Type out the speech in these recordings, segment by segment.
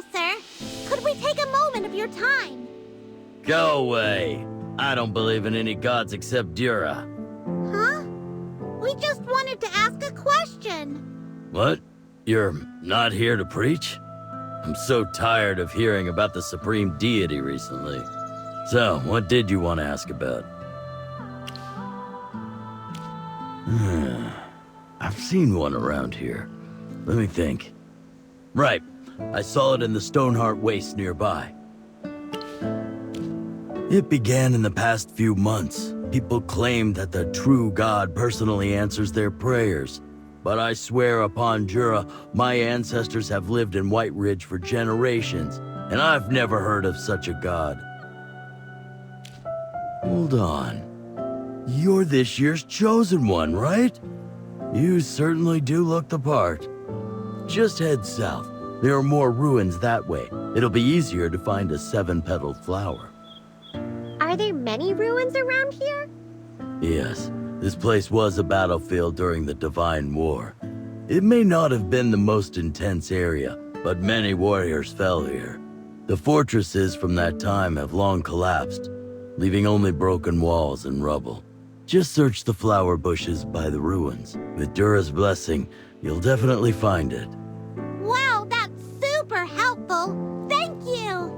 sir. Could we take a moment of your time? Go away. I don't believe in any gods except Dura. Huh? We just wanted to ask a question. What? You're not here to preach? I'm so tired of hearing about the supreme deity recently. So, what did you want to ask about? I've seen one around here. Let me think. Right. I saw it in the Stoneheart Waste nearby. It began in the past few months. People claim that the true God personally answers their prayers. But I swear upon Jura, my ancestors have lived in White Ridge for generations, and I've never heard of such a god. Hold on. You're this year's chosen one, right? You certainly do look the part. Just head south. There are more ruins that way. It'll be easier to find a 7-petaled flower. Are there many ruins around here? Yes, this place was a battlefield during the Divine War. It may not have been the most intense area, but many warriors fell here. The fortresses from that time have long collapsed, leaving only broken walls and rubble. Just search the flower bushes by the ruins. With Dura's blessing, you'll definitely find it. Wow, that's super helpful. Thank you.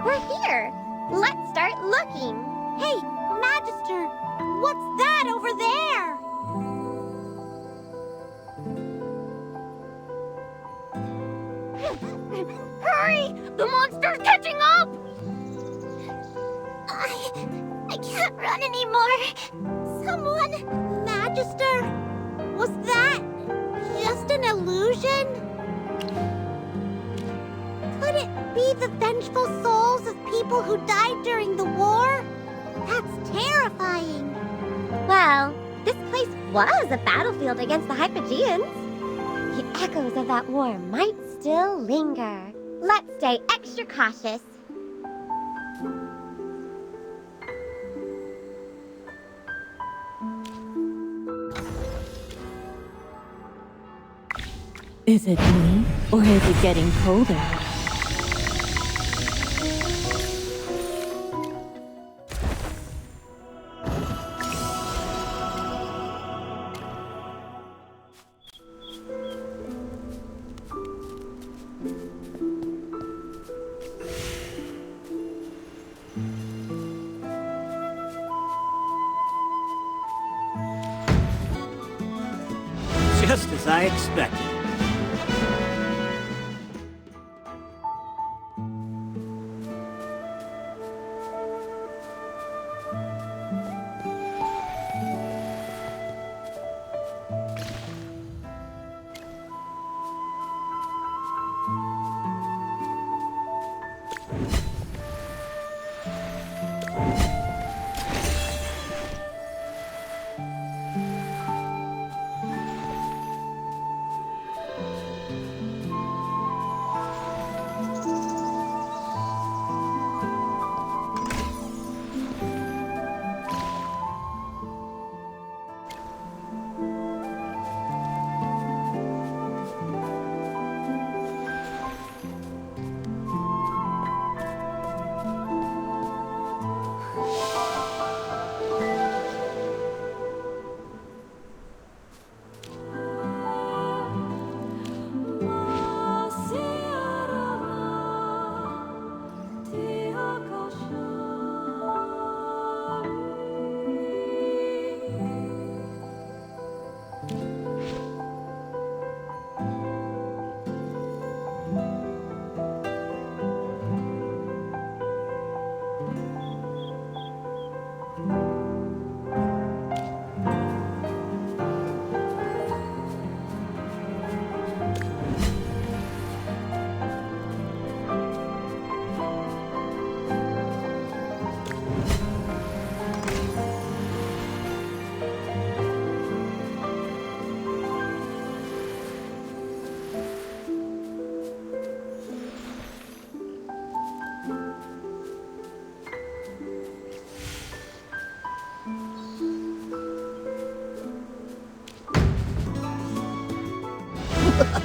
We're here. Let's start looking. Hey, Magister, what's that over there? Hurry! The monster's catching up! I can't run anymore. Someone... Magister, was that just an illusion? Could it be the vengeful souls of people who died during the war? That's terrifying. Well, this place was a battlefield against the Hypogeans. The echoes of that war might still linger. Let's stay extra cautious. Is it me, or is it getting colder? I expected.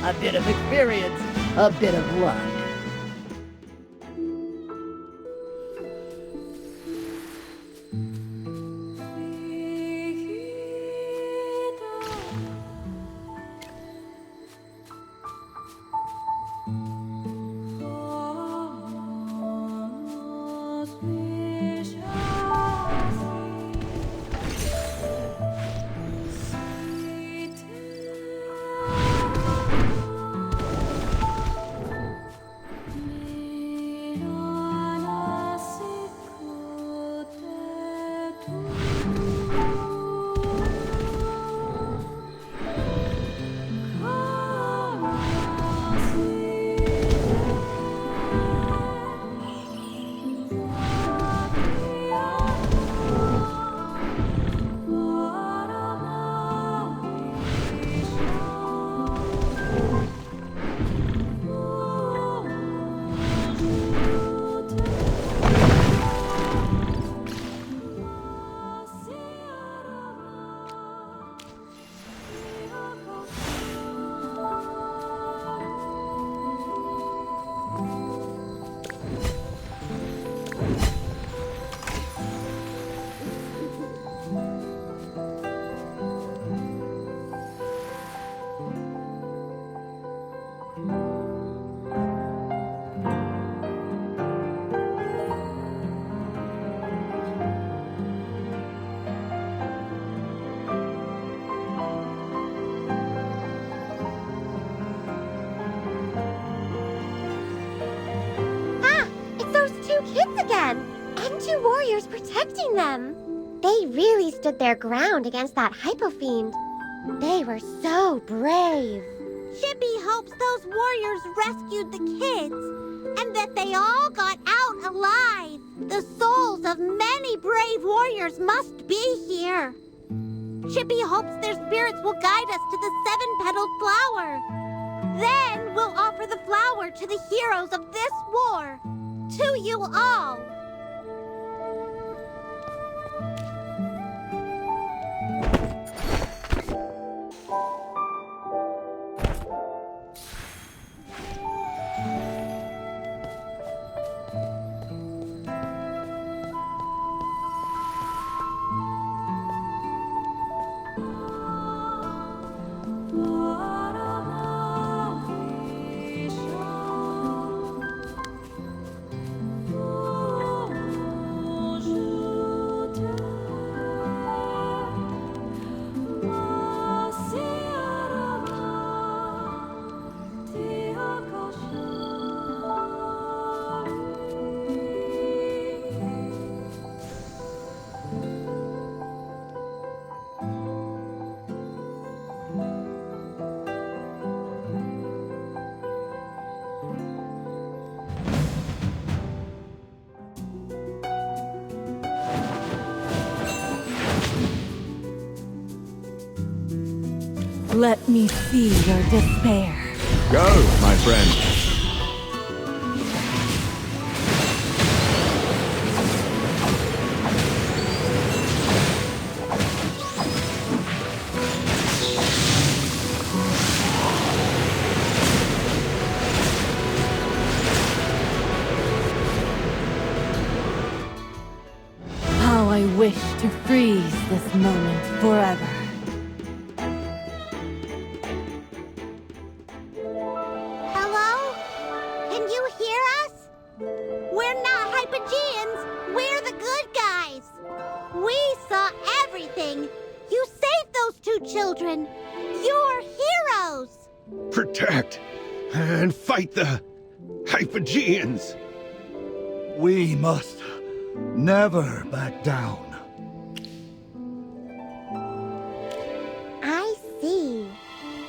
A bit of experience, a bit of luck. Kids again! And two warriors protecting them! They really stood their ground against that hypo-fiend. They were so brave. Chippy hopes those warriors rescued the kids, and that they all got out alive. The souls of many brave warriors must be here. Chippy hopes their spirits will guide us to the seven-petaled flower. Then we'll offer the flower to the heroes of this war. To you all! Let me see your despair. Go, my friend. How I wish to freeze this moment forever. Hello? Can you hear us? We're not Hypogeans. We're the good guys. We saw everything. You saved those two children. You're heroes. Protect and fight the Hypogeans. We must never back down. I see.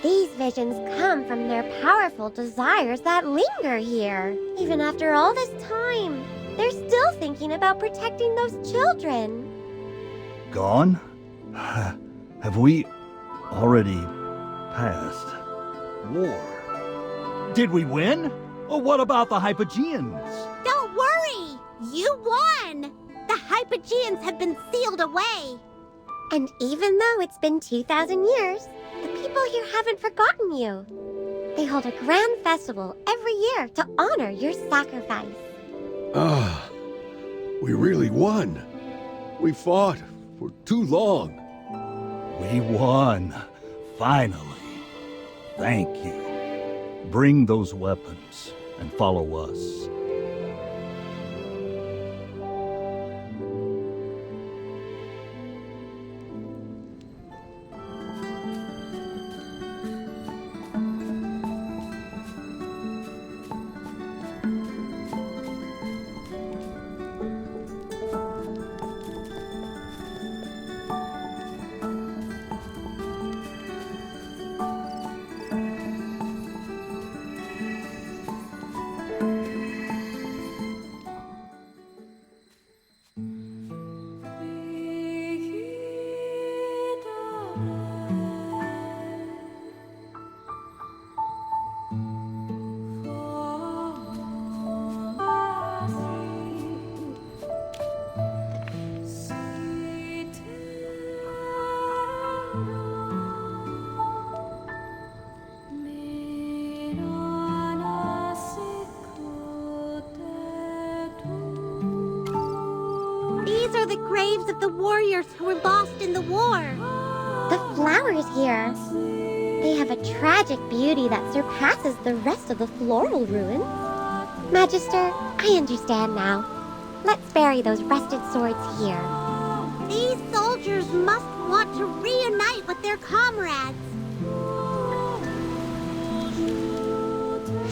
These visions come from their powerful desires that linger here. Even after all this time, they're still thinking about protecting those children. Gone? Have we already passed war? Did we win? Or what about the Hypogeans? Don't worry! You won! The Hypogeans have been sealed away. And even though it's been 2,000 years, the people here haven't forgotten you. They hold a grand festival every year to honor your sacrifice. Ah, we really won. We fought for too long. We won. Finally. Thank you. Bring those weapons and follow us. These are the graves of the warriors who were lost in the war. The flowers here, they have a tragic beauty that surpasses the rest of the floral ruins. Magister, I understand now. Let's bury those rusted swords here. These soldiers must want to reunite with their comrades.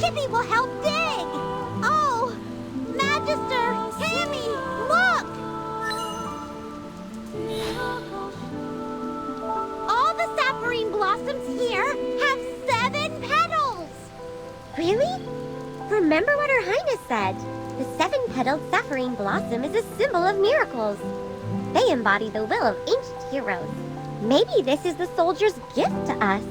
Chippy will help dig! Oh! Magister! Tammy! Look! All the sapphirine blossoms here have 7 petals! Really? Remember what Her Highness said. The 7-petaled sapphirine blossom is a symbol of miracles. They embody the will of ancient heroes. Maybe this is the soldier's gift to us.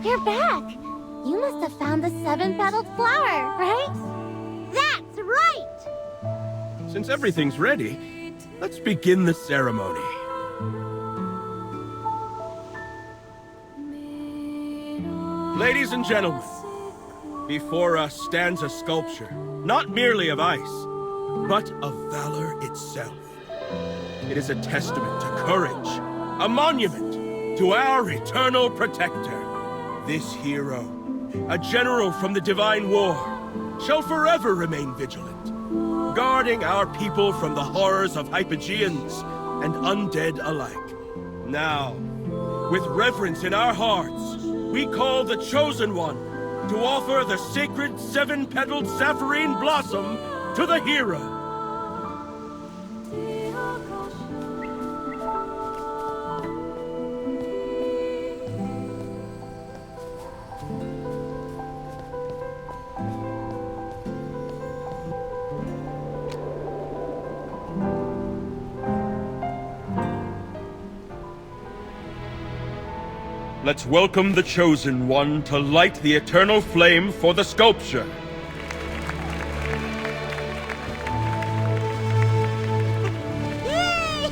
You're back! You must have found the 7-petaled flower, right? That's right! Since everything's ready, let's begin the ceremony. Ladies and gentlemen, before us stands a sculpture, not merely of ice, but of valor itself. It is a testament to courage, a monument to our eternal protector. This hero, a general from the Divine War, shall forever remain vigilant, guarding our people from the horrors of Hypogeans and undead alike. Now, with reverence in our hearts, we call the Chosen One to offer the sacred seven-petaled sapphirine blossom to the hero. Let's welcome the Chosen One to light the eternal flame for the sculpture. Yay!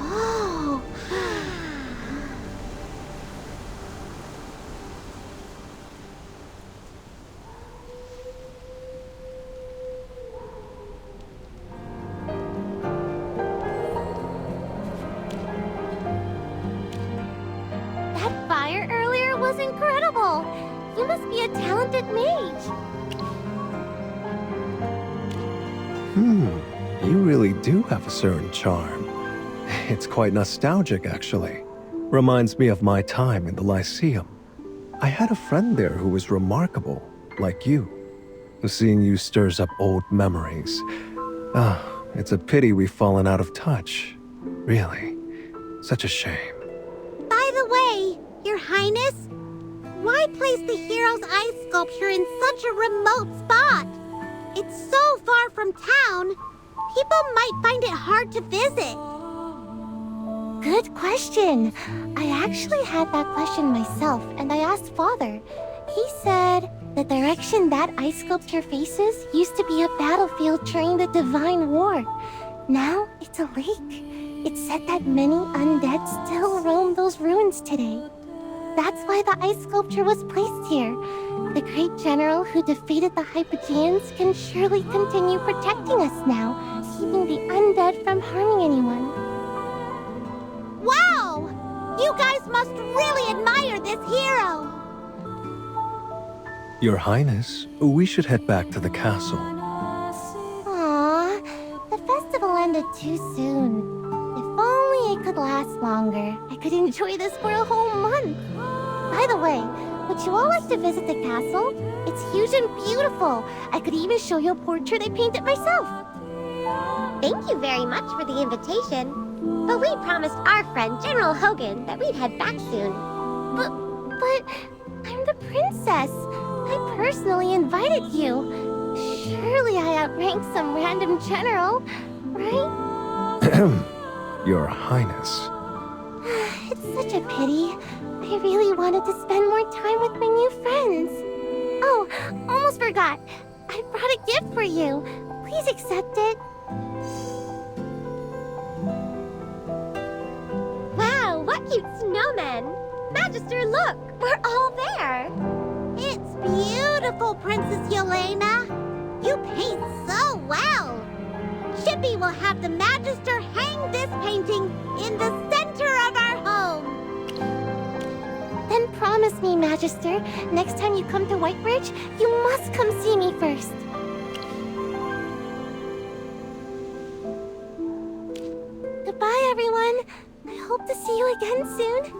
Oh. That fire earlier was incredible. You must be a talented mage. You really do have a certain charm. It's quite nostalgic, actually. Reminds me of my time in the Lyceum. I had a friend there who was remarkable, like you. Seeing you stirs up old memories. It's a pity we've fallen out of touch. Really. Such a shame. By the way, Your Highness, why place the hero's ice sculpture in such a remote spot? It's so far from town, people might find it hard to visit. Good question. I actually had that question myself, and I asked Father. He said the direction that ice sculpture faces used to be a battlefield during the Divine War. Now it's a lake. It's said that many undead still roam those ruins today. That's why the ice sculpture was placed here. The great general who defeated the Hypogeans can surely continue protecting us now, keeping the undead from harming anyone. Wow! You guys must really admire this hero! Your Highness, we should head back to the castle. Aww, the festival ended too soon. If only it could last longer, I could enjoy this for a whole month. By the way, would you all like to visit the castle? It's huge and beautiful. I could even show you a portrait I painted myself. Thank you very much for the invitation. But we promised our friend General Hogan that we'd head back soon. But I'm the princess. I personally invited you. Surely I outrank some random general, right? Your Highness. It's such a pity. I really wanted to spend more time with my new friends. Oh, almost forgot. I brought a gift for you. Please accept it. Wow, what cute snowmen. Magister, look, we're all there. It's beautiful, Princess Yelena. You paint so well. Chippy will have the Magister hang this painting in the center of our home. Then promise me, Magister, next time you come to Whitebridge, you must come see me first. Goodbye, everyone. I hope to see you again soon.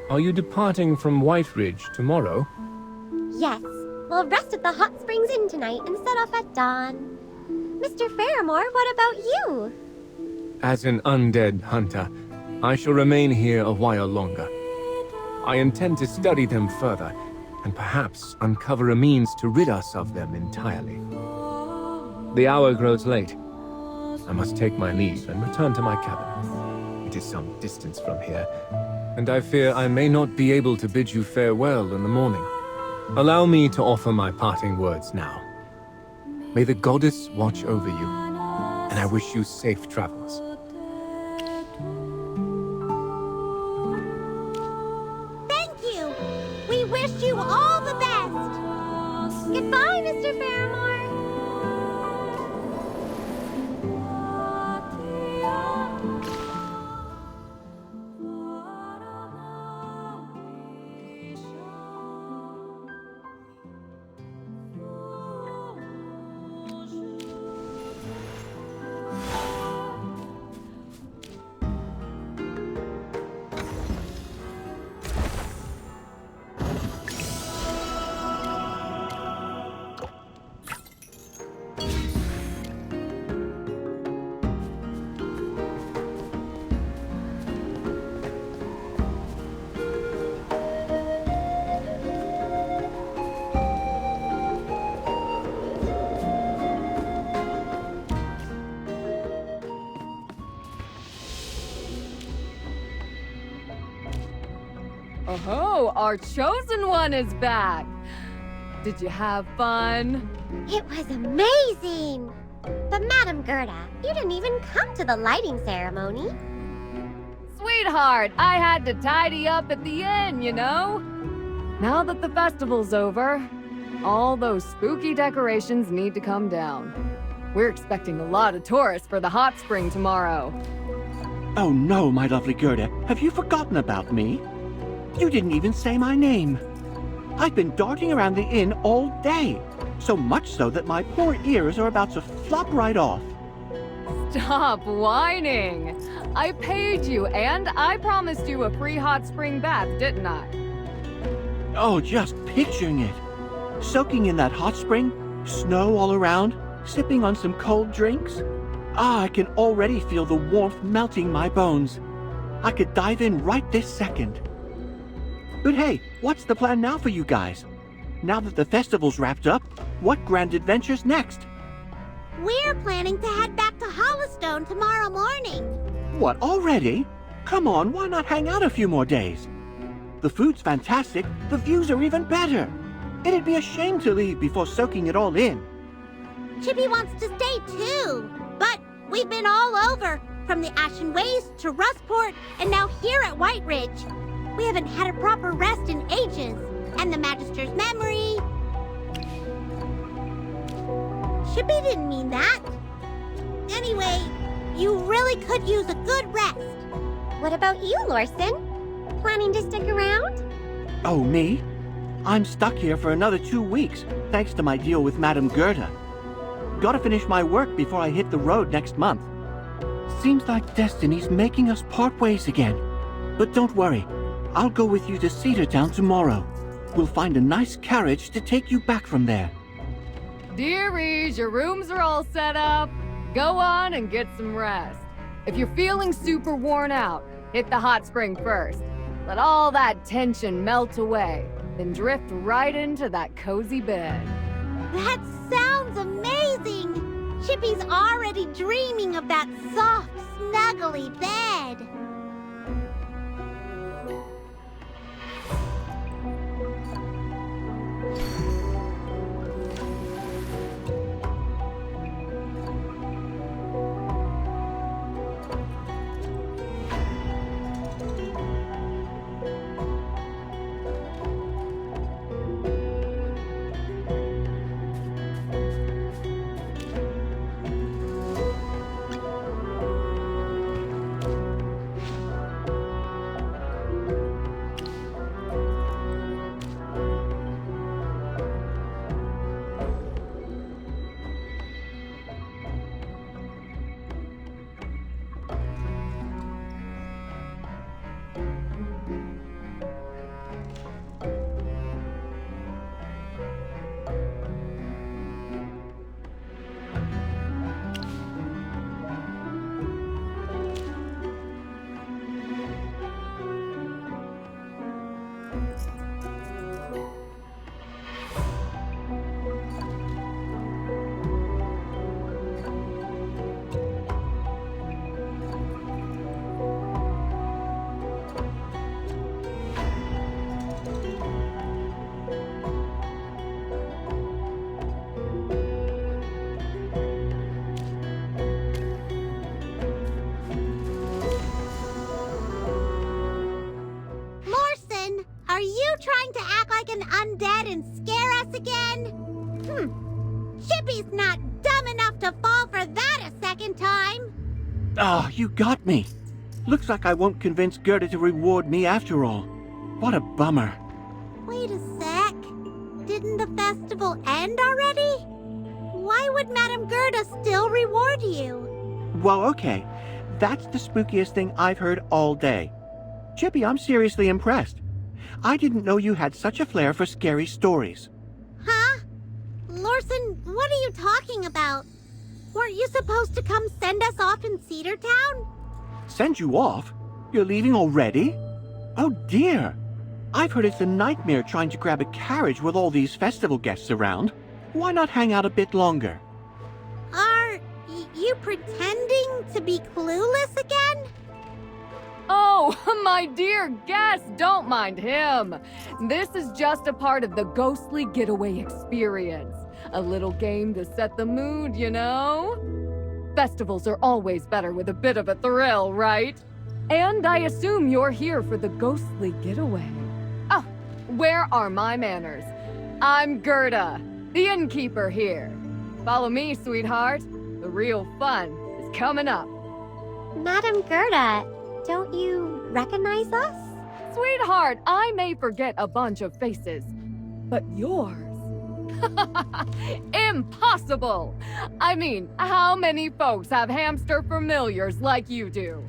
Are you departing from Whitebridge tomorrow? Yes. We'll rest at the hot springs inn tonight and set off at dawn. Mr. Fairmore, what about you? As an undead hunter, I shall remain here a while longer. I intend to study them further, and perhaps uncover a means to rid us of them entirely. The hour grows late. I must take my leave and return to my cabin. It is some distance from here, and I fear I may not be able to bid you farewell in the morning. Allow me to offer my parting words now. May the goddess watch over you, and I wish you safe travels. Thank you! We wish you all the best! Goodbye, Mr. Fairmore! Oh, our chosen one is back! Did you have fun? It was amazing! But Madam Gerda, you didn't even come to the lighting ceremony. Sweetheart, I had to tidy up at the inn, you know? Now that the festival's over, all those spooky decorations need to come down. We're expecting a lot of tourists for the hot spring tomorrow. Oh no, my lovely Gerda, have you forgotten about me? You didn't even say my name. I've been darting around the inn all day, so much so that my poor ears are about to flop right off. Stop whining! I paid you, and I promised you a free hot spring bath, didn't I? Oh, just picturing it. Soaking in that hot spring, snow all around, sipping on some cold drinks. Ah, I can already feel the warmth melting my bones. I could dive in right this second. But hey, what's the plan now for you guys? Now that the festival's wrapped up, what grand adventures next? We're planning to head back to Hollowstone tomorrow morning. What, already? Come on, why not hang out a few more days? The food's fantastic, the views are even better. It'd be a shame to leave before soaking it all in. Chippy wants to stay too, but we've been all over, from the Ashen Waste to Rustport, and now here at White Ridge. We haven't had a proper rest in ages, and the Magister's memory... Chippy didn't mean that. Anyway, you really could use a good rest. What about you, Lorson? Planning to stick around? Oh, me? I'm stuck here for another 2 weeks, thanks to my deal with Madame Gerda. Gotta finish my work before I hit the road next month. Seems like destiny's making us part ways again. But don't worry, I'll go with you to Cedartown tomorrow. We'll find a nice carriage to take you back from there. Dearies, your rooms are all set up. Go on and get some rest. If you're feeling super worn out, hit the hot spring first. Let all that tension melt away, then drift right into that cozy bed. That sounds amazing! Chippy's already dreaming of that soft, snuggly bed. trying to act like an undead and scare us again? Chippy's not dumb enough to fall for that a second time. Ah, you got me. Looks like I won't convince Gerda to reward me after all. What a bummer. Wait a sec. Didn't the festival end already? Why would Madame Gerda still reward you? Well, okay. That's the spookiest thing I've heard all day. Chippy, I'm seriously impressed. I didn't know you had such a flair for scary stories. Huh? Lorson, what are you talking about? Weren't you supposed to come send us off in Cedar Town? Send you off? You're leaving already? Oh dear. I've heard it's a nightmare trying to grab a carriage with all these festival guests around. Why not hang out a bit longer? Are you pretending to be clueless again? Oh, my dear guest, don't mind him. This is just a part of the ghostly getaway experience. A little game to set the mood, you know? Festivals are always better with a bit of a thrill, right? And I assume you're here for the ghostly getaway. Oh, where are my manners? I'm Gerda, the innkeeper here. Follow me, sweetheart. The real fun is coming up. Madame Gerda, don't you recognize us? Sweetheart, I may forget a bunch of faces, but yours? Impossible! I mean, how many folks have hamster familiars like you do?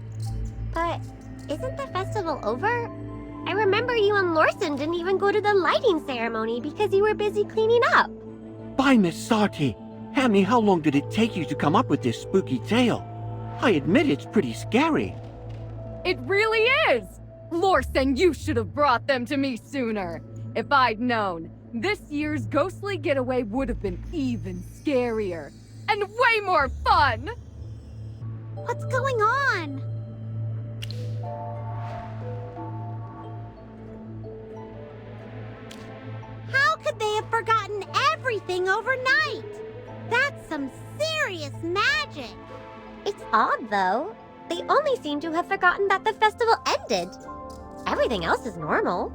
But isn't the festival over? I remember you and Lorson didn't even go to the lighting ceremony because you were busy cleaning up. By Miss Sarti, Hammy, how long did it take you to come up with this spooky tale? I admit it's pretty scary. It really is! Lorson, you should have brought them to me sooner. If I'd known, this year's ghostly getaway would have been even scarier. And way more fun! What's going on? How could they have forgotten everything overnight? That's some serious magic. It's odd, though. They only seem to have forgotten that the festival ended. Everything else is normal.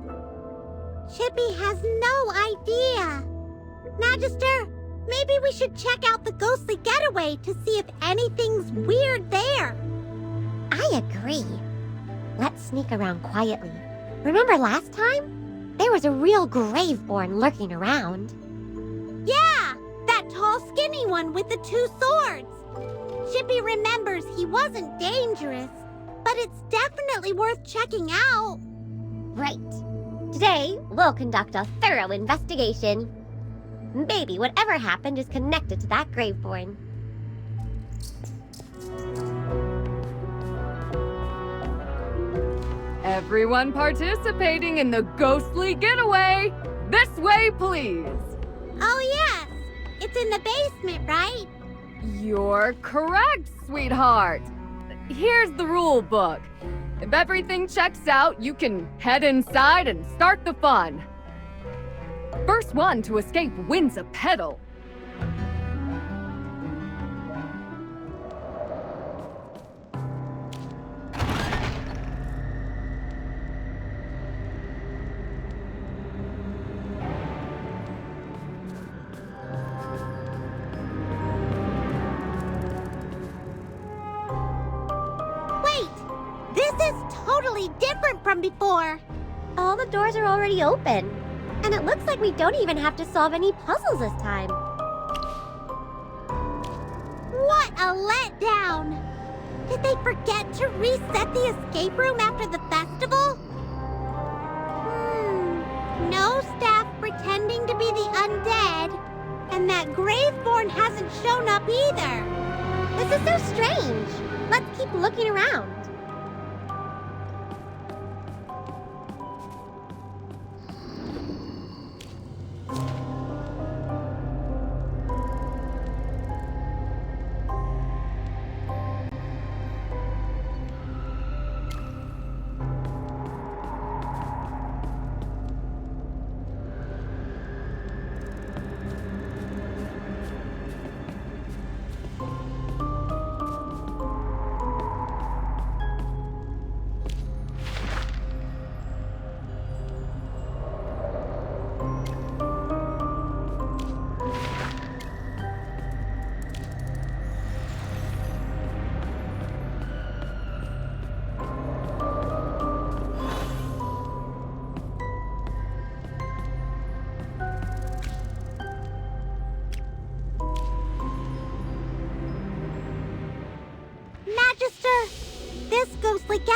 Chippy has no idea. Magister, maybe we should check out the ghostly getaway to see if anything's weird there. I agree. Let's sneak around quietly. Remember last time? There was a real Graveborn lurking around. Yeah, that tall skinny one with the 2 swords. Chippy remembers he wasn't dangerous, but it's definitely worth checking out. Right. Today, we'll conduct a thorough investigation. Maybe whatever happened is connected to that Graveborn. Everyone participating in the ghostly getaway! This way, please! Oh yes! It's in the basement, right? You're correct, sweetheart. Here's the rule book. If everything checks out, you can head inside and start the fun. First one to escape wins a pedal. Different from before. All the doors are already open, and it looks like we don't even have to solve any puzzles this time. What a letdown! Did they forget to reset the escape room after the festival? No staff pretending to be the undead, and that Graveborn hasn't shown up either. This is so strange. Let's keep looking around.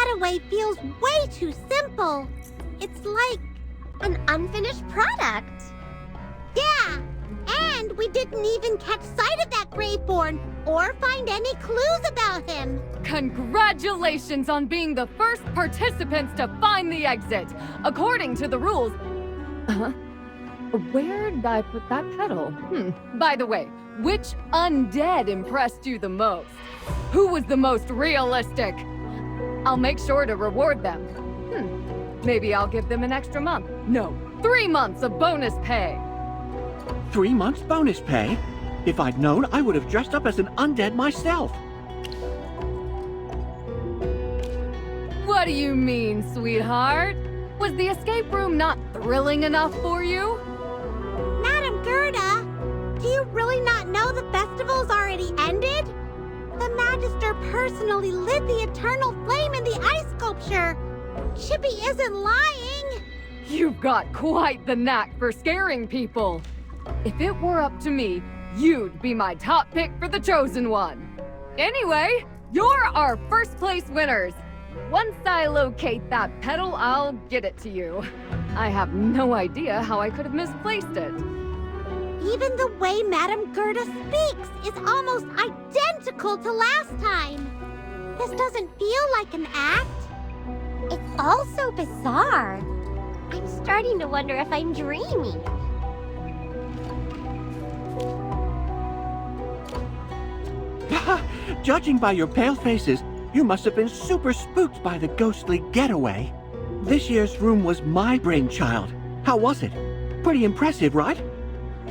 getaway feels way too simple. It's like an unfinished product. Yeah, and we didn't even catch sight of that Graveborn or find any clues about him. Congratulations on being the first participants to find the exit. According to the rules... Where did I put that pedal? By the way, which undead impressed you the most? Who was the most realistic? I'll make sure to reward them. Maybe I'll give them an extra month. No, 3 months of bonus pay. 3 months bonus pay? If I'd known, I would have dressed up as an undead myself. What do you mean, sweetheart? Was the escape room not thrilling enough for you? Madam Gerda, do you really not know the festival's already ended? The Magister personally lit the eternal flame in the ice sculpture. Chippy isn't lying. You've got quite the knack for scaring people. If it were up to me, you'd be my top pick for the chosen one. Anyway, you're our first place winners. Once I locate that pedal, I'll get it to you. I have no idea how I could have misplaced it. Even the way Madam Gerda speaks is almost identical to last time. This doesn't feel like an act. It's all so bizarre. I'm starting to wonder if I'm dreaming. Judging by your pale faces, you must have been super spooked by the ghostly getaway. This year's room was my brainchild. How was it? Pretty impressive, right?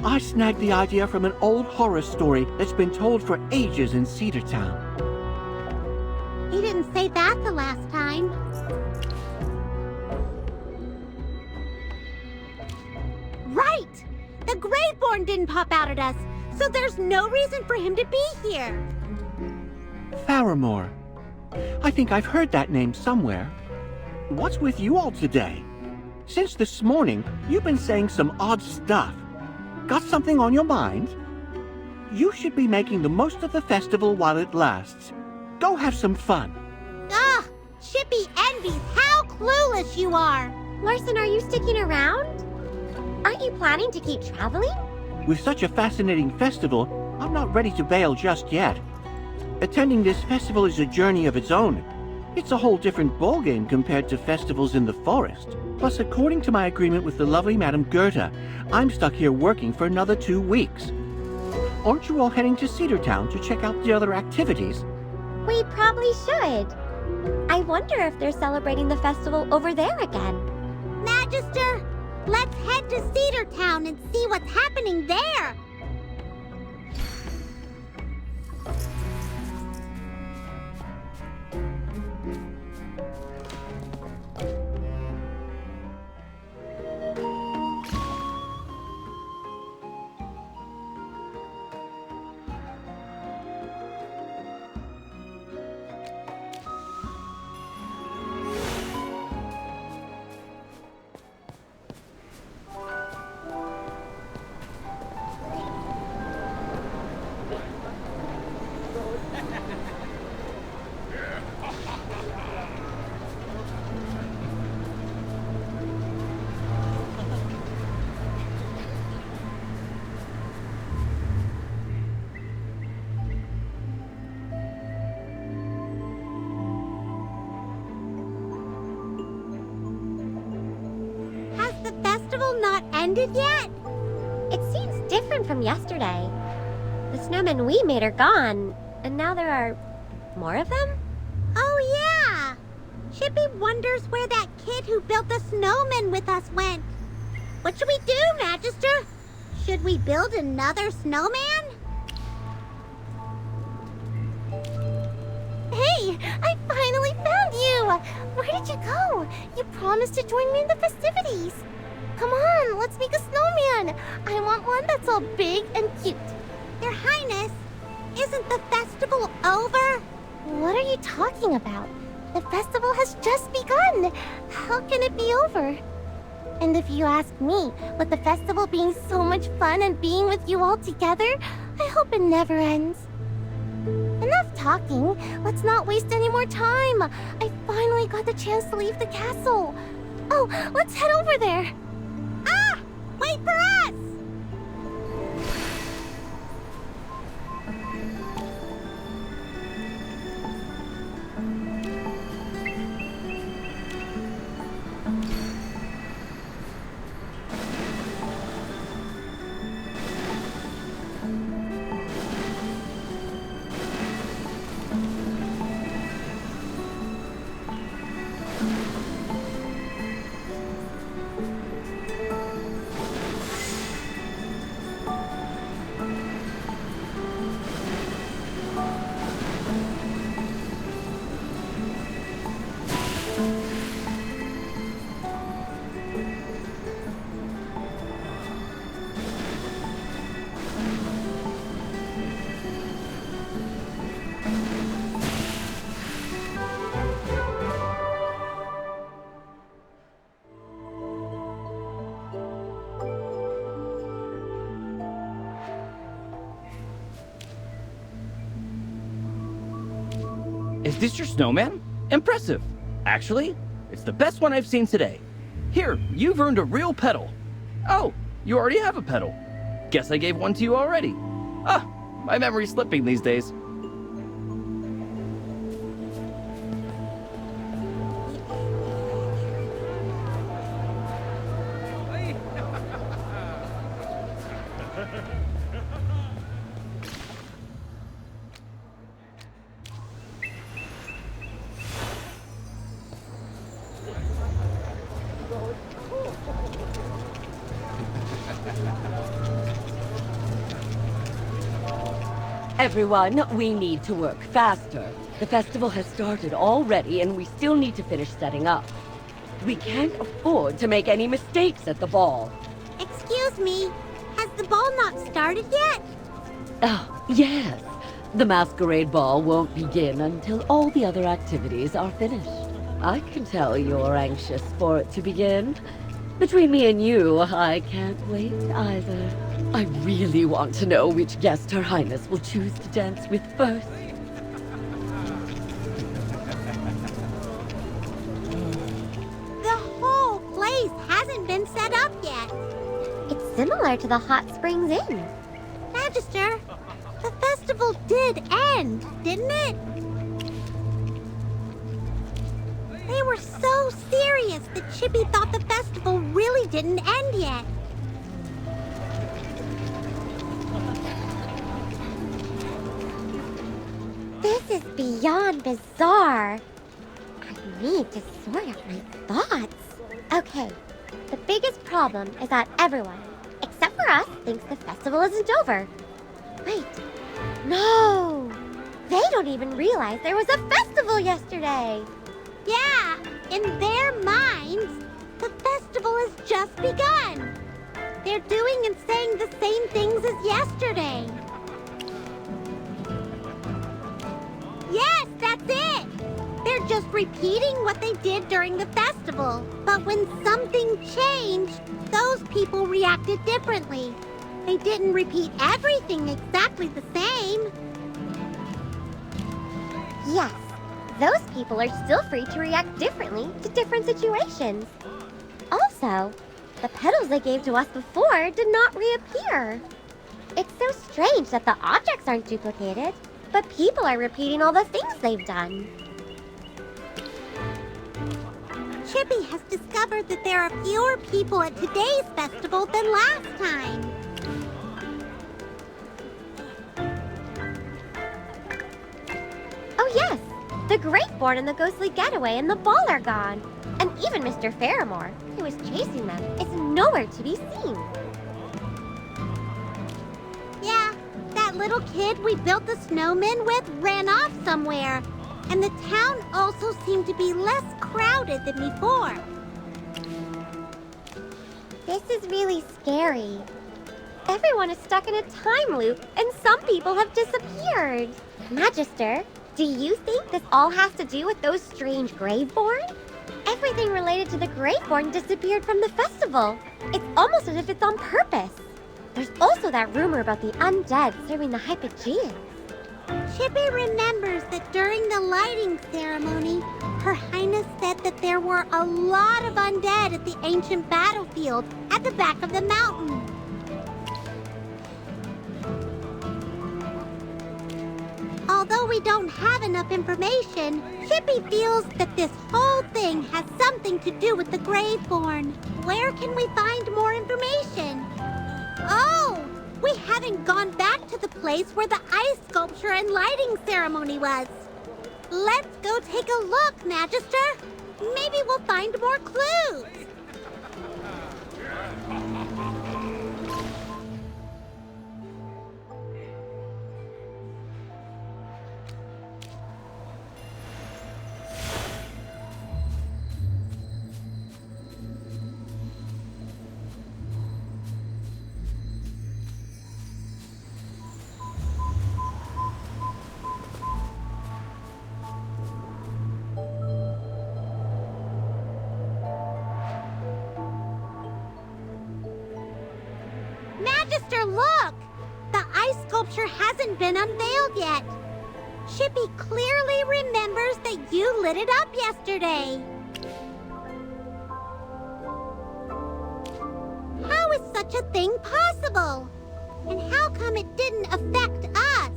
I snagged the idea from an old horror story that's been told for ages in Cedartown. He didn't say that the last time. Right! The Graveborn didn't pop out at us, so there's no reason for him to be here. Faramore. I think I've heard that name somewhere. What's with you all today? Since this morning, you've been saying some odd stuff. Got something on your mind? You should be making the most of the festival while it lasts. Go have some fun. Ugh! Chippy envies how clueless you are! Larson, are you sticking around? Aren't you planning to keep traveling? With such a fascinating festival, I'm not ready to bail just yet. Attending this festival is a journey of its own. It's a whole different ballgame compared to festivals in the forest. Plus, according to my agreement with the lovely Madam Gerda, I'm stuck here working for another 2 weeks. Aren't you all heading to Cedartown to check out the other activities? We probably should. I wonder if they're celebrating the festival over there again. Magister, let's head to Cedartown and see what's happening there! Not ended yet? It seems different from yesterday. The snowmen we made are gone, and now there are more of them? Oh yeah! Chippy wonders where that kid who built the snowman with us went. What should we do, Magister? Should we build another snowman? Hey, I finally found you! Where did you go? You promised to join me in the festivities. Come on, let's make a snowman. I want one that's all big and cute. Your Highness, isn't the festival over? What are you talking about? The festival has just begun. How can it be over? And if you ask me, with the festival being so much fun and being with you all together, I hope it never ends. Enough talking. Let's not waste any more time. I finally finally got the chance to leave the castle. Oh, let's head over there. Ah! Wait for us! Is this your snowman? Impressive. Actually, it's the best one I've seen today. Here, you've earned a real pedal. Oh, you already have a pedal. Guess I gave one to you already. Ah, my memory's slipping these days. Everyone, we need to work faster. The festival has started already, and we still need to finish setting up. We can't afford to make any mistakes at the ball. Excuse me, has the ball not started yet? Oh, yes. The masquerade ball won't begin until all the other activities are finished. I can tell you're anxious for it to begin. Between me and you, I can't wait either. I really want to know which guest Her Highness will choose to dance with first. The whole place hasn't been set up yet. It's similar to the Hot Springs Inn. Magister, the festival did end, didn't it? They were so serious that Chippy thought the festival really didn't end yet. This is beyond bizarre. I need to sort out my thoughts. Okay, the biggest problem is that everyone, except for us, thinks the festival isn't over. Wait, no! They don't even realize there was a festival yesterday. Yeah, in their minds, the festival has just begun. They're doing and saying the same things as yesterday. Yes, that's it! They're just repeating what they did during the festival. But when something changed, those people reacted differently. They didn't repeat everything exactly the same. Yes, those people are still free to react differently to different situations. Also, the petals they gave to us before did not reappear. It's so strange that the objects aren't duplicated, but people are repeating all the things they've done. Chippy has discovered that there are fewer people at today's festival than last time. Oh yes, the Greatborn and the Ghostly Getaway and the ball are gone. And even Mr. Fairmore, who was chasing them, is nowhere to be seen. Yeah, that little kid we built the snowman with ran off somewhere. And the town also seemed to be less crowded than before. This is really scary. Everyone is stuck in a time loop, and some people have disappeared. Magister, do you think this all has to do with those strange Graveborn? Everything related to the Graveborn disappeared from the festival. It's almost as if it's on purpose. There's also that rumor about the undead serving the Hypogeans. Chippy remembers that during the lighting ceremony, Her Highness there were a lot of undead at the ancient battlefield at the back of the mountain. Although we don't have enough information, Chippy feels that this whole thing has something to do with the Graveborn. Where can we find more information? Oh! We haven't gone back to the place where the ice sculpture and lighting ceremony was. Let's go take a look, Magister. Maybe we'll find more clues. Magister, look! The ice sculpture hasn't been unveiled yet. Chippy clearly remembers that you lit it up yesterday. How is such a thing possible? And how come it didn't affect us?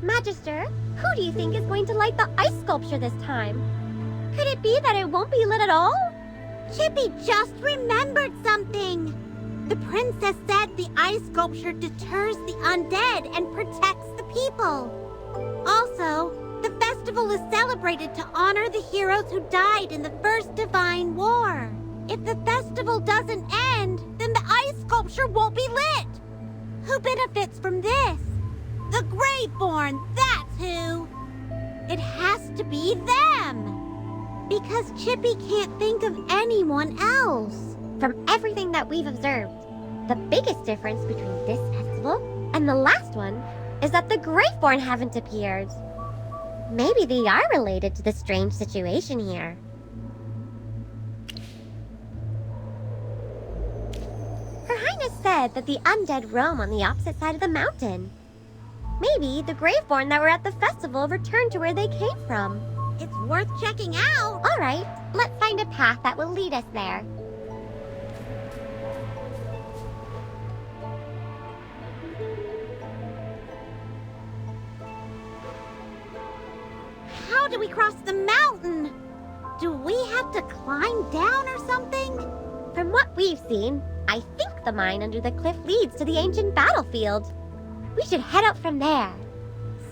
Magister, who do you think is going to light the ice sculpture this time? Could it be that it won't be lit at all? Chippy just remembered something. The princess said the ice sculpture deters the undead and protects the people. Also, the festival is celebrated to honor the heroes who died in the First Divine War. If the festival doesn't end, then the ice sculpture won't be lit. Who benefits from this? The Graveborn, that's who. It has to be them. Because Chippy can't think of anyone else. From everything that we've observed, the biggest difference between this festival and the last one is that the Graveborn haven't appeared. Maybe they are related to the strange situation here. Her Highness said that the undead roam on the opposite side of the mountain. Maybe the Graveborn that were at the festival returned to where they came from. It's worth checking out. All right, let's find a path that will lead us there. How do we cross the mountain? Do we have to climb down or something? From what we've seen, I think the mine under the cliff leads to the ancient battlefield. We should head out from there.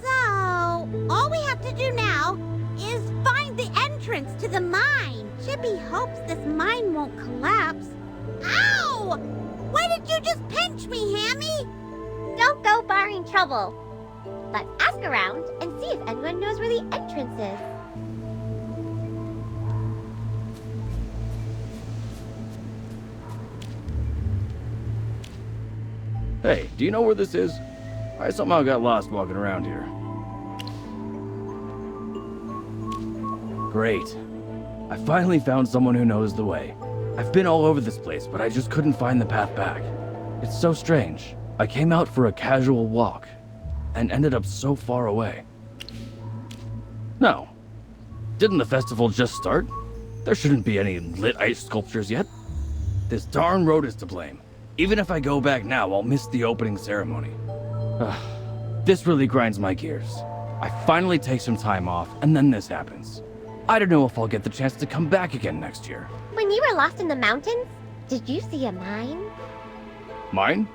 So, all we have to do now is find the entrance to the mine. Chippy hopes this mine won't collapse. Ow! Why did you just pinch me, Hammy? Don't go barring trouble. Let's ask around and see if anyone knows where the entrance is. Hey, do you know where this is? I somehow got lost walking around here. Great. I finally found someone who knows the way. I've been all over this place, but I just couldn't find the path back. It's so strange. I came out for a casual walk and ended up so far away. No. Didn't the festival just start? There shouldn't be any lit ice sculptures yet. This darn road is to blame. Even if I go back now, I'll miss the opening ceremony. This really grinds my gears. I finally take some time off, and then this happens. I don't know if I'll get the chance to come back again next year. When you were lost in the mountains, did you see a mine? Mine?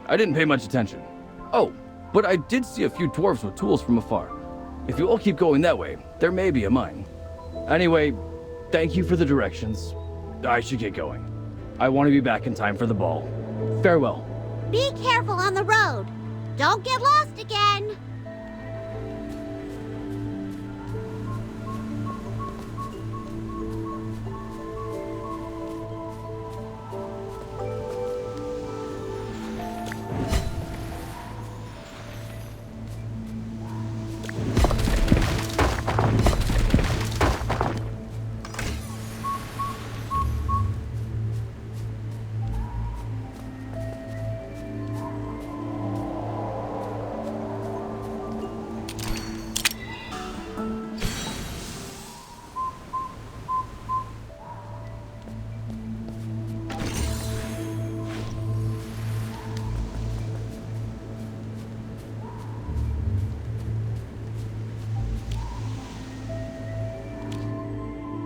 I didn't pay much attention. Oh, but I did see a few dwarves with tools from afar. If you all keep going that way, there may be a mine. Anyway, thank you for the directions. I should get going. I want to be back in time for the ball. Farewell. Be careful on the road. Don't get lost again.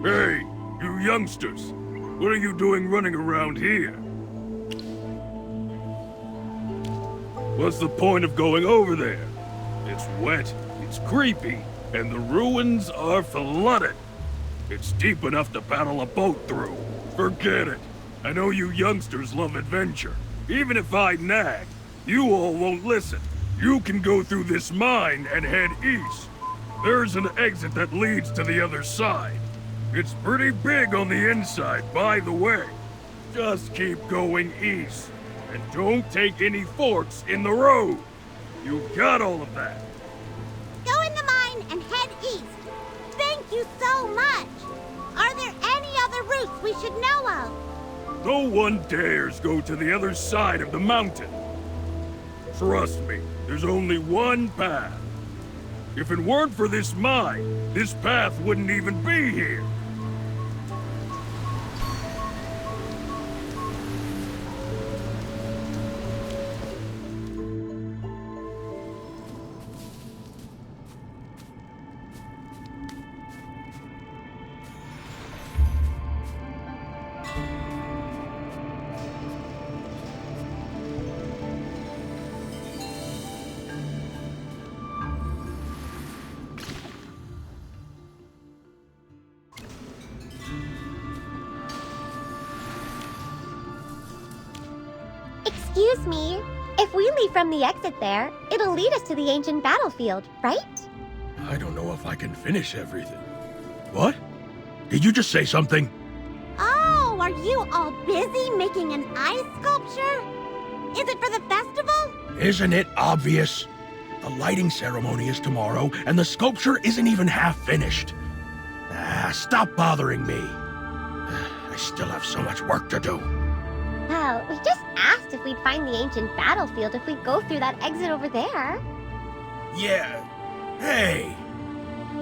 Hey, you youngsters. What are you doing running around here? What's the point of going over there? It's wet, it's creepy, and the ruins are flooded. It's deep enough to paddle a boat through. Forget it. I know you youngsters love adventure. Even if I nag, you all won't listen. You can go through this mine and head east. There's an exit that leads to the other side. It's pretty big on the inside, by the way. Just keep going east. And don't take any forks in the road. You got all of that. Go in the mine and head east. Thank you so much. Are there any other routes we should know of? No one dares go to the other side of the mountain. Trust me, there's only one path. If it weren't for this mine, this path wouldn't even be here. Excuse me. If we leave from the exit there, it'll lead us to the ancient battlefield, right? I don't know if I can finish everything. What? Did you just say something? Oh, are you all busy making an ice sculpture? Is it for the festival? Isn't it obvious? The lighting ceremony is tomorrow, and the sculpture isn't even half finished. Stop bothering me. I still have so much work to do. Well, we just asked if we'd find the ancient battlefield if we go through that exit over there. Yeah. Hey!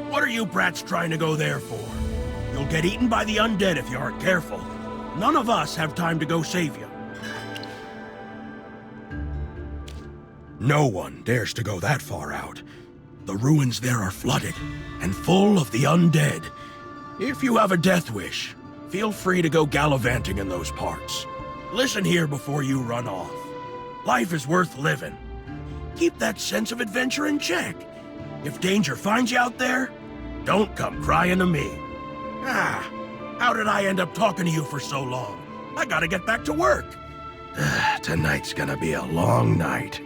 What are you brats trying to go there for? You'll get eaten by the undead if you aren't careful. None of us have time to go save you. No one dares to go that far out. The ruins there are flooded and full of the undead. If you have a death wish, feel free to go gallivanting in those parts. Listen here before you run off. Life is worth living. Keep that sense of adventure in check. If danger finds you out there, don't come crying to me. How did I end up talking to you for so long? I gotta get back to work. Tonight's gonna be a long night.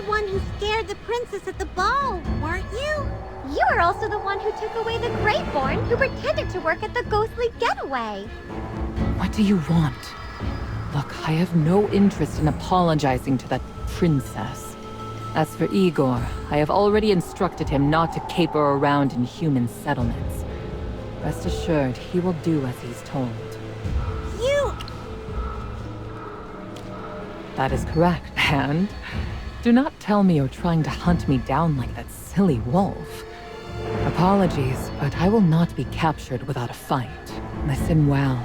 the one who scared the princess at the ball, weren't you? You were also the one who took away the Greatborn who pretended to work at the ghostly getaway. What do you want? Look, I have no interest in apologizing to that princess. As for Igor, I have already instructed him not to caper around in human settlements. Rest assured, he will do as he's told. You... That is correct, and do not tell me you're trying to hunt me down like that silly wolf. Apologies, but I will not be captured without a fight. Listen well.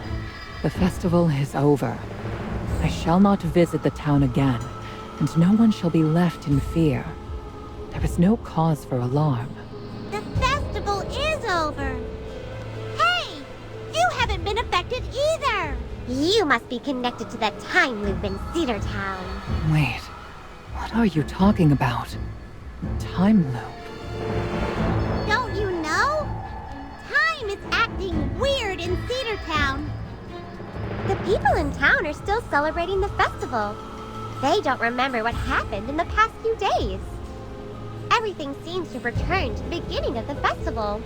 The festival is over. I shall not visit the town again, and no one shall be left in fear. There is no cause for alarm. The festival is over. Hey! You haven't been affected either! You must be connected to that time loop in Cedar Town. Wait, what are you talking about? Time loop? Don't you know? Time is acting weird in Cedar Town. The people in town are still celebrating the festival. They don't remember what happened in the past few days. Everything seems to have returned to the beginning of the festival.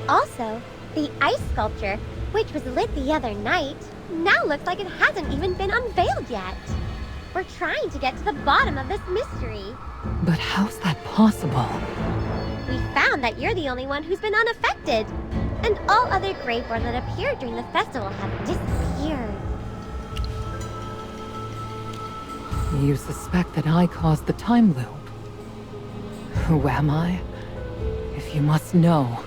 Also, the ice sculpture, which was lit the other night, now looks like it hasn't even been unveiled yet. We're trying to get to the bottom of this mystery. But how's that possible? We found that you're the only one who's been unaffected. And all other Greatborn that appeared during the festival have disappeared. You suspect that I caused the time loop? Who am I? If you must know.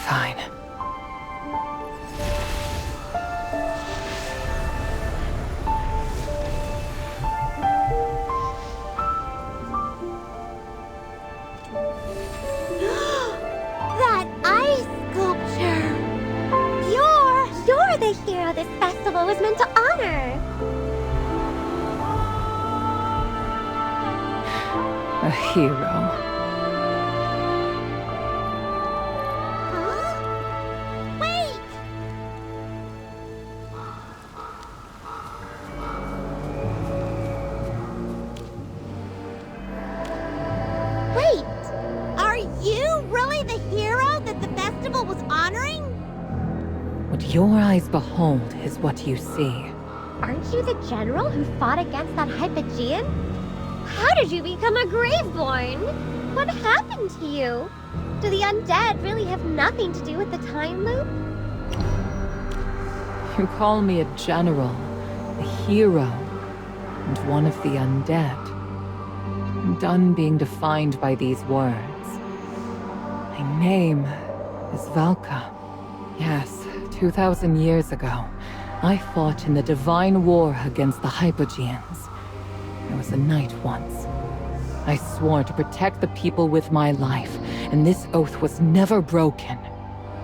Fine. That ice sculpture! You're the hero this festival was meant to honor! A hero. Huh? Wait! Wait! Are you really the hero that the festival was honoring? What your eyes behold is what you see. Aren't you the general who fought against that Hypogean? How did you become a Graveborn? What happened to you? Do the undead really have nothing to do with the time loop? You call me a general, a hero, and one of the undead. I'm done being defined by these words. My name is Valka. Yes, 2,000 years ago, I fought in the Divine War against the Hypogeans. I was a knight once. I swore to protect the people with my life, and this oath was never broken,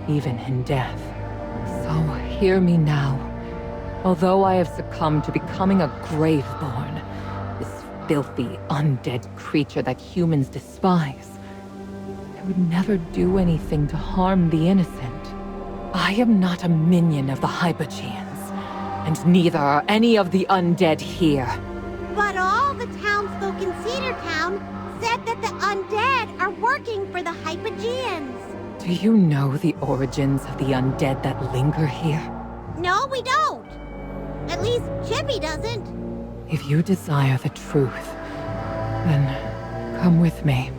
even in death. So hear me now. Although I have succumbed to becoming a Graveborn, this filthy, undead creature that humans despise, I would never do anything to harm the innocent. I am not a minion of the Hypogeans, and neither are any of the undead here. But all the townsfolk in Cedar Town said that the undead are working for the Hypogeans. Do you know the origins of the undead that linger here? No, we don't. At least Chippy doesn't. If you desire the truth, then come with me.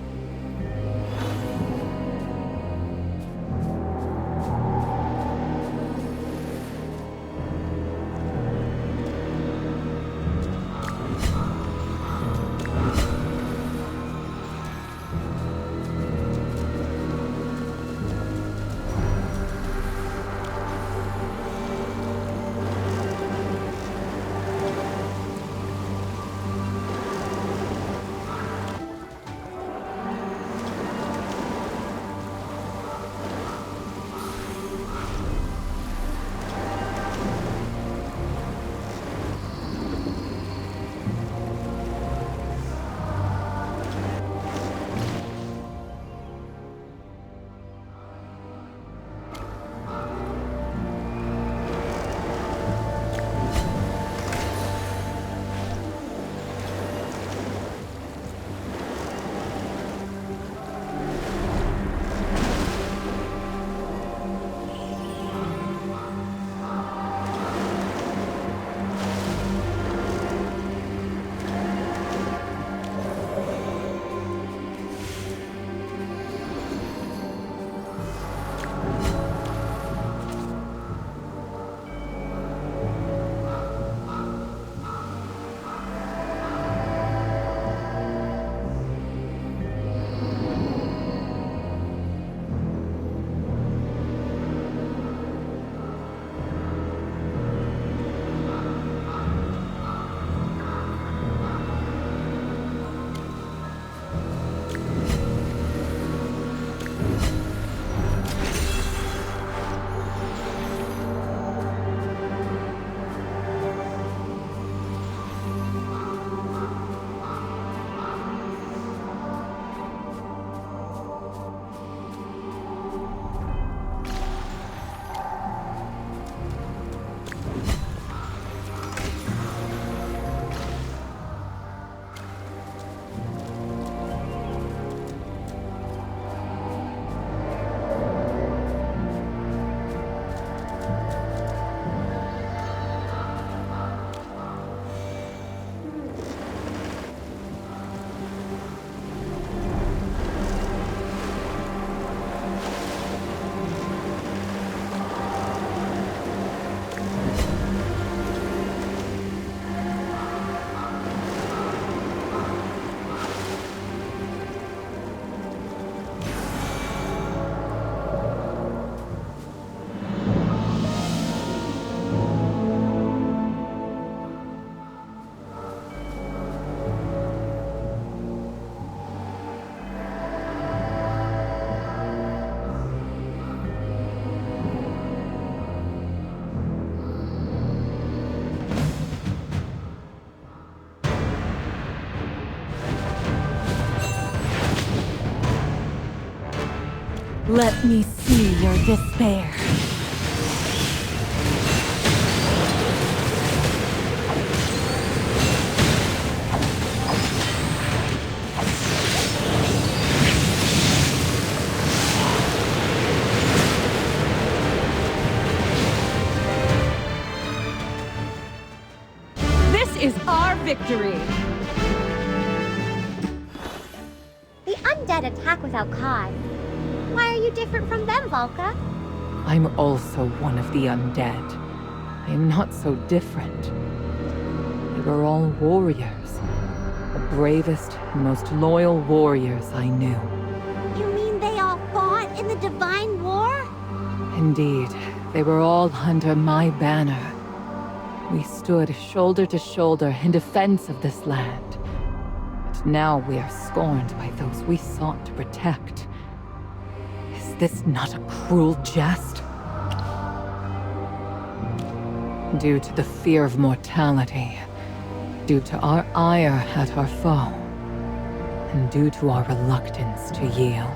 Let me see your despair. This is our victory! The undead attack without cause. Why are you different from them, Valka? I'm also one of the undead. I am not so different. They were all warriors. The bravest and most loyal warriors I knew. You mean they all fought in the Divine War? Indeed, they were all under my banner. We stood shoulder to shoulder in defense of this land. But now we are scorned by those we sought to protect. Is this not a cruel jest? Due to the fear of mortality, due to our ire at our foe, and due to our reluctance to yield.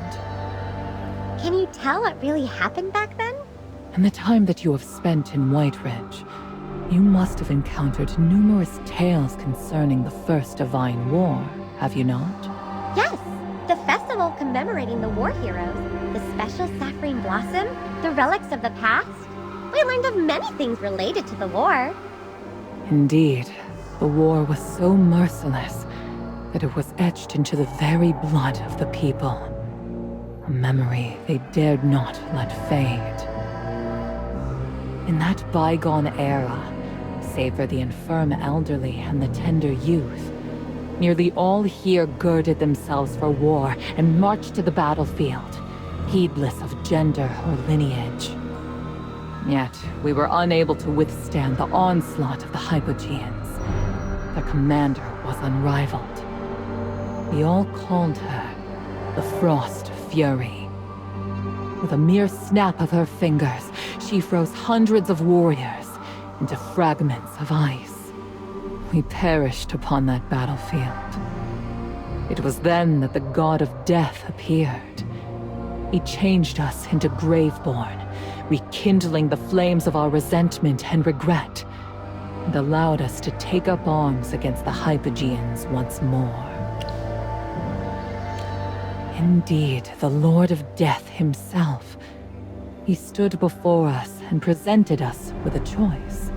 Can you tell what really happened back then? In the time that you have spent in White Ridge, you must have encountered numerous tales concerning the First Divine War, have you not? Yes! The festival commemorating the war heroes, the special saffron blossom, the relics of the past. We learned of many things related to the war. Indeed, the war was so merciless that it was etched into the very blood of the people. A memory they dared not let fade. In that bygone era, save for the infirm elderly and the tender youth, nearly all here girded themselves for war and marched to the battlefield, heedless of gender or lineage. Yet, we were unable to withstand the onslaught of the Hypogeans. Their commander was unrivaled. We all called her the Frost Fury. With a mere snap of her fingers, she froze hundreds of warriors into fragments of ice. We perished upon that battlefield. It was then that the god of death appeared. He changed us into Graveborn, rekindling the flames of our resentment and regret, and allowed us to take up arms against the Hypogeans once more. Indeed, the Lord of Death himself. He stood before us and presented us with a choice.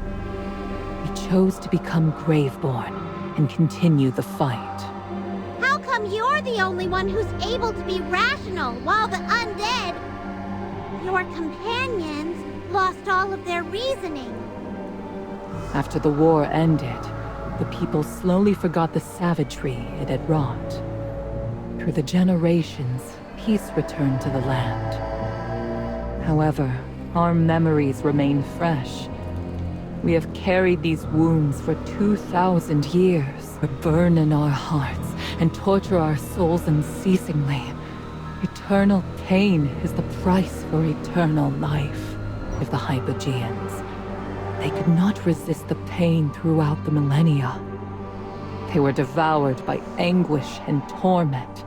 We chose to become Graveborn and continue the fight. How come you're the only one who's able to be rational while the undead, your companions, lost all of their reasoning? After the war ended, the people slowly forgot the savagery it had wrought. Through the generations, peace returned to the land. However, our memories remain fresh. We have carried these wounds for 2,000 years. They burn in our hearts and torture our souls unceasingly. Eternal pain is the price for eternal life. If the Hypogeans, they could not resist the pain throughout the millennia. They were devoured by anguish and torment,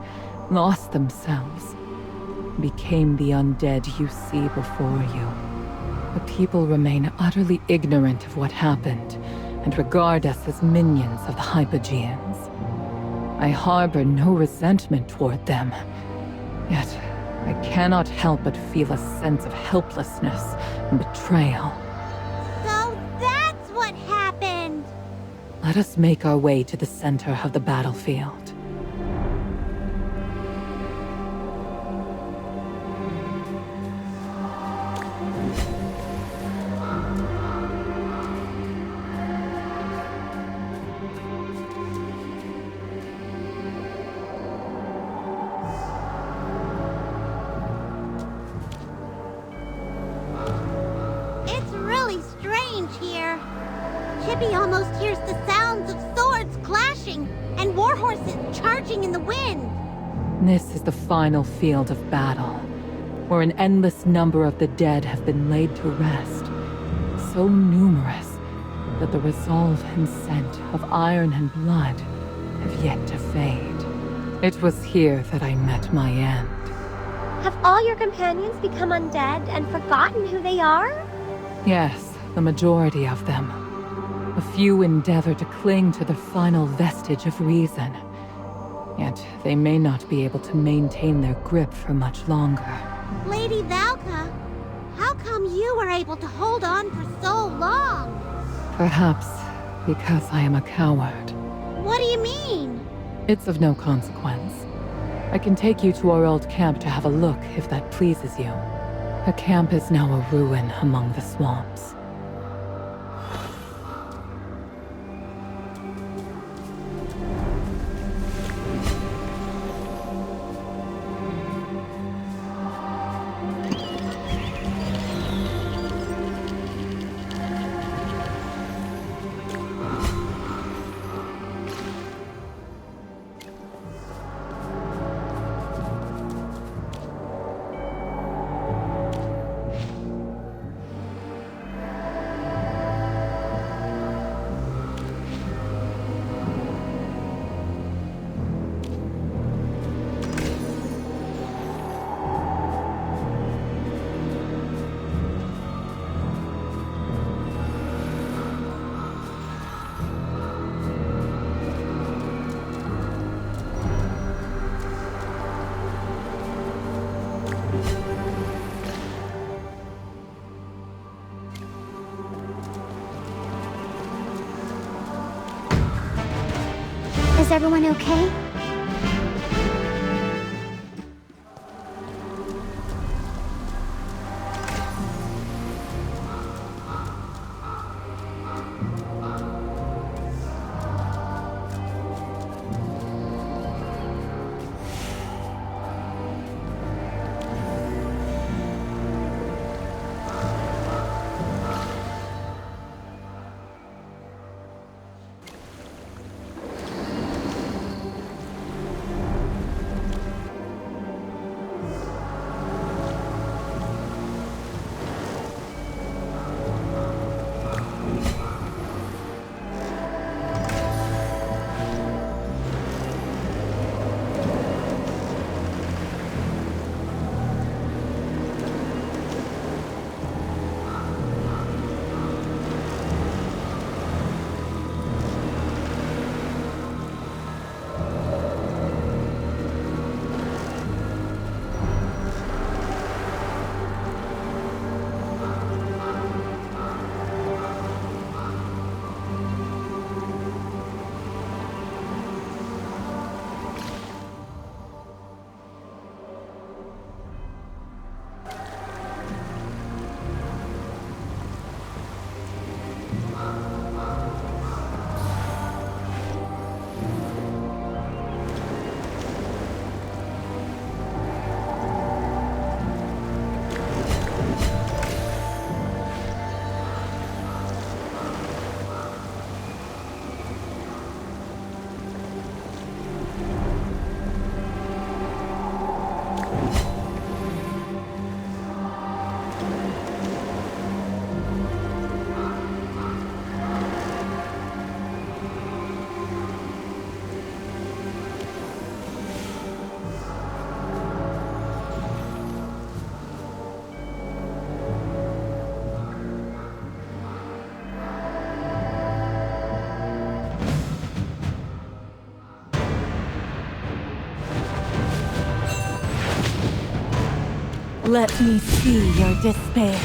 lost themselves, became the undead you see before you. The people remain utterly ignorant of what happened, and regard us as minions of the Hypogeans. I harbor no resentment toward them, yet I cannot help but feel a sense of helplessness and betrayal. So that's what happened! Let us make our way to the center of the battlefield. It's really strange here. Chippy almost hears the sounds of swords clashing and war horses charging in the wind. This is the final field of battle, where an endless number of the dead have been laid to rest. So numerous that the resolve and scent of iron and blood have yet to fade. It was here that I met my end. Have all your companions become undead and forgotten who they are? Yes, the majority of them. A few endeavor to cling to the final vestige of reason. Yet they may not be able to maintain their grip for much longer. Lady Valka, how come you were able to hold on for so long? Perhaps because I am a coward. What do you mean? It's of no consequence. I can take you to our old camp to have a look if that pleases you. The camp is now a ruin among the swamps. Is everyone okay? Let me see your despair.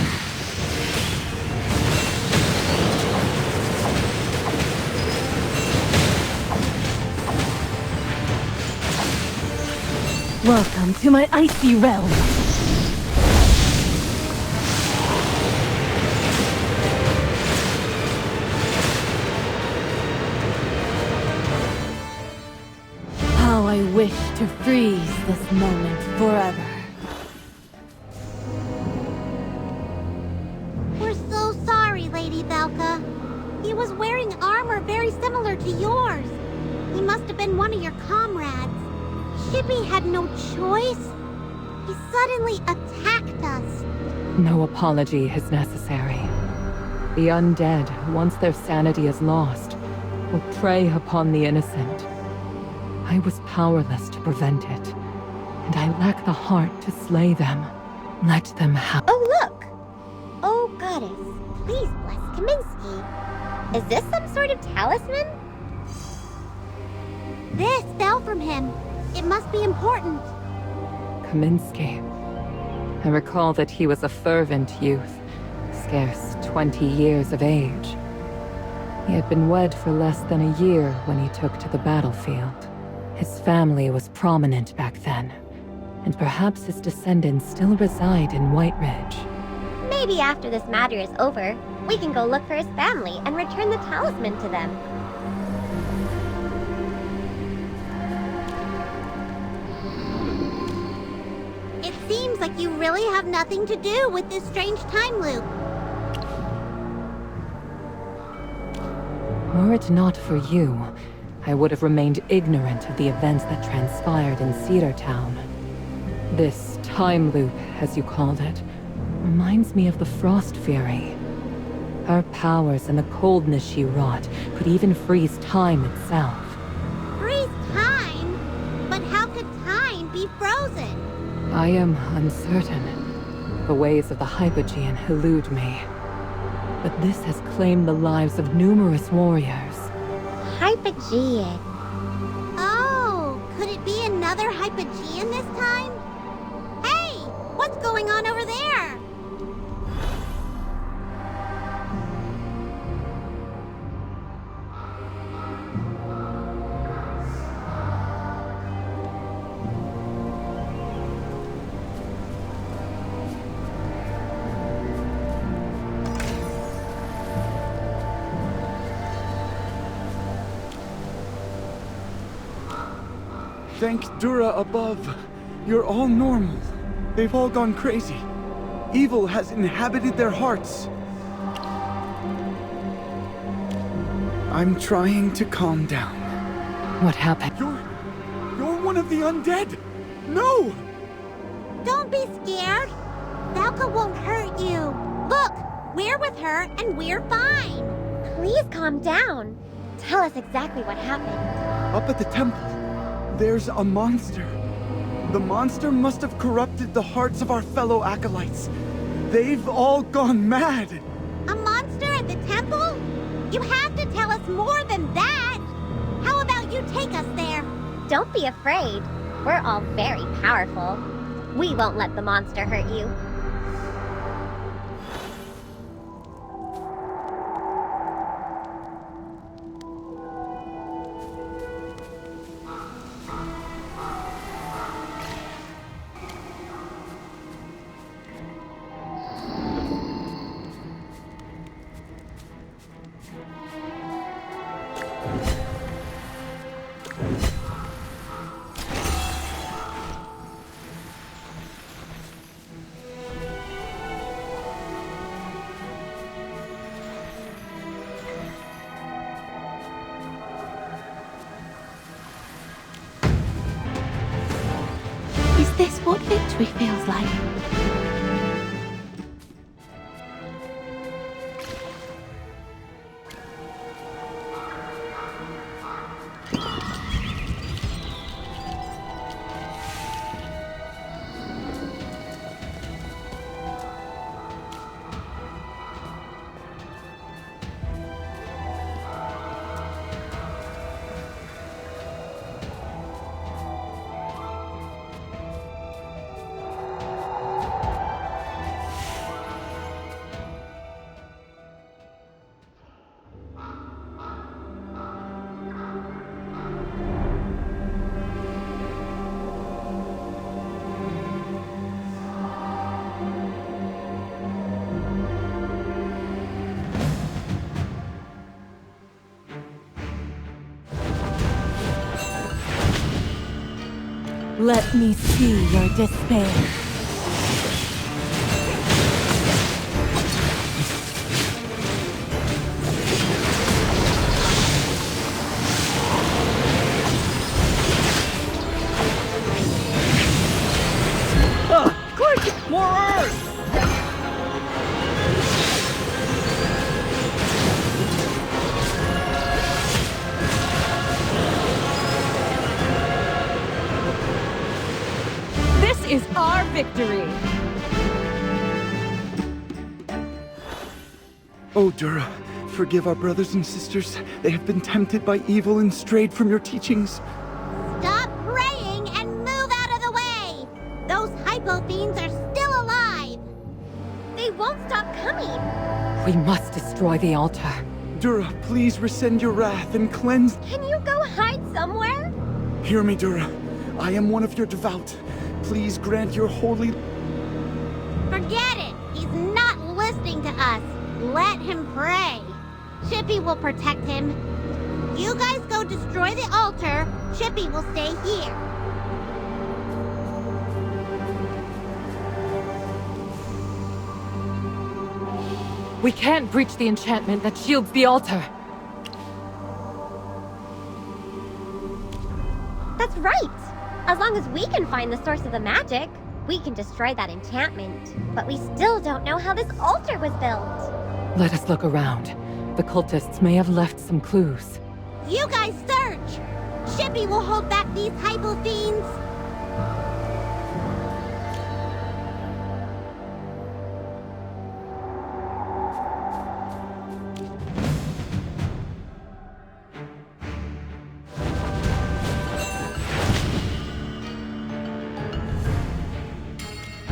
Welcome to my icy realm. How I wish to freeze this moment forever. We're so sorry, Lady Valka. He was wearing armor very similar to yours. He must have been one of your comrades. Shippy had no choice. He suddenly attacked us. No apology is necessary. The undead, once their sanity is lost, will prey upon the innocent. I was powerless to prevent it. and I lack the heart to slay them. Let them have. Oh, look! Oh, goddess, please bless Kaminsky. Is this some sort of talisman? This fell from him. It must be important. Kaminsky. I recall that he was a fervent youth, scarce 20 years of age. He had been wed for less than a year when he took to the battlefield. His family was prominent back then, and perhaps his descendants still reside in White Ridge. Maybe after this matter is over, we can go look for his family and return the talisman to them. It seems like you really have nothing to do with this strange time loop. Were it not for you, I would have remained ignorant of the events that transpired in Cedar Town. This time loop, as you called it, reminds me of the Frost Fury. Her powers and the coldness she wrought could even freeze time itself. Freeze time? But how could time be frozen? I am uncertain. The ways of the Hypogean elude me. But this has claimed the lives of numerous warriors. Hypogean. Oh, could it be another Hypogean this time? Hey, what's going on over there? Thank Dura above. You're all normal. They've all gone crazy. Evil has inhabited their hearts. I'm trying to calm down. What happened? You're one of the undead! No! Don't be scared. Valka won't hurt you. Look, we're with her and we're fine. Please calm down. Tell us exactly what happened. Up at the temple, there's a monster. The monster must have corrupted the hearts of our fellow acolytes. They've all gone mad. A monster at the temple? You have to tell us more than that. How about you take us there? Don't be afraid. We're all very powerful. We won't let the monster hurt you. Is this what victory feels like? Let me see your despair. Quick! More earth! victory! Oh, Dura, forgive our brothers and sisters. They have been tempted by evil and strayed from your teachings. Stop praying and move out of the way! Those hypo fiends are still alive! They won't stop coming! We must destroy the altar. Dura, please rescind your wrath and cleanse... Can you go hide somewhere? Hear me, Dura. I am one of your devout. Please grant your holy... Forget it! He's not listening to us! Let him pray! Chippy will protect him. You guys go destroy the altar. Chippy will stay here. We can't breach the enchantment that shields the altar. That's right! As long as we can find the source of the magic, we can destroy that enchantment. But we still don't know how this altar was built. Let us look around. The cultists may have left some clues. You guys search! Chippy will hold back these hypo fiends!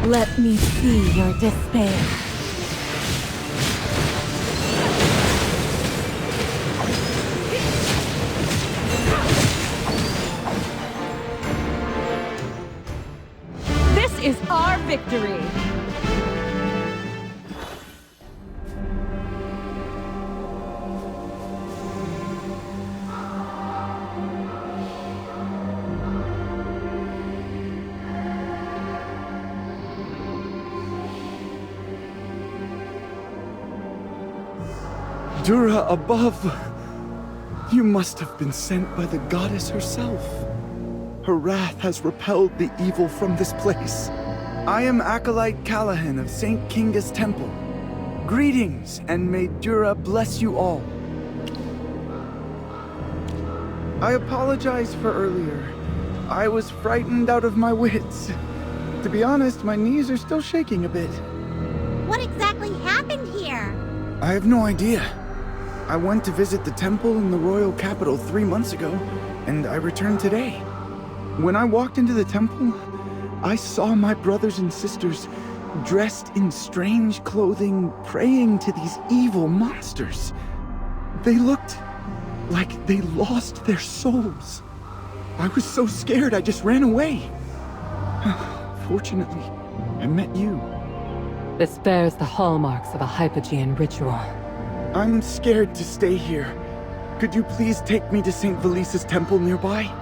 Let me see your despair. This is our victory! Dura above! You must have been sent by the goddess herself. Her wrath has repelled the evil from this place. I am Acolyte Callahan of St. Kinga's Temple. Greetings, and may Dura bless you all. I apologize for earlier. I was frightened out of my wits. To be honest, my knees are still shaking a bit. What exactly happened here? I have no idea. I went to visit the temple in the royal capital 3 months ago, and I returned today. When I walked into the temple, I saw my brothers and sisters dressed in strange clothing, praying to these evil monsters. They looked like they lost their souls. I was so scared I just ran away. Fortunately, I met you. This bears the hallmarks of a Hypogean ritual. I'm scared to stay here. Could you please take me to St. Valisa's temple nearby?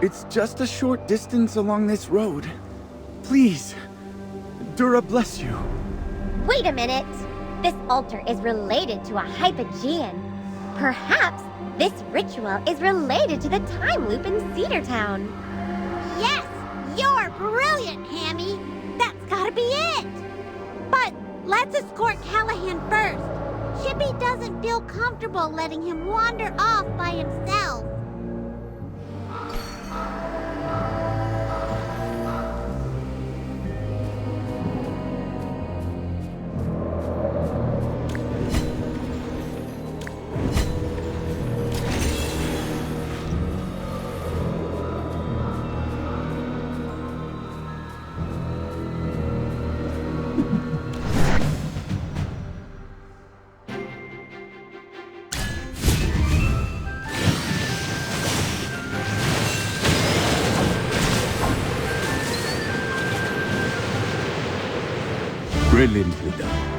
It's just a short distance along this road. Please. Dura bless you. Wait a minute! This altar is related to a Hypogean. Perhaps this ritual is related to the time loop in Cedar Town. Yes! You're brilliant, Hammy! That's gotta be it! But let's escort Callahan first. Chippy doesn't feel comfortable letting him wander off by himself. Brilliantly done.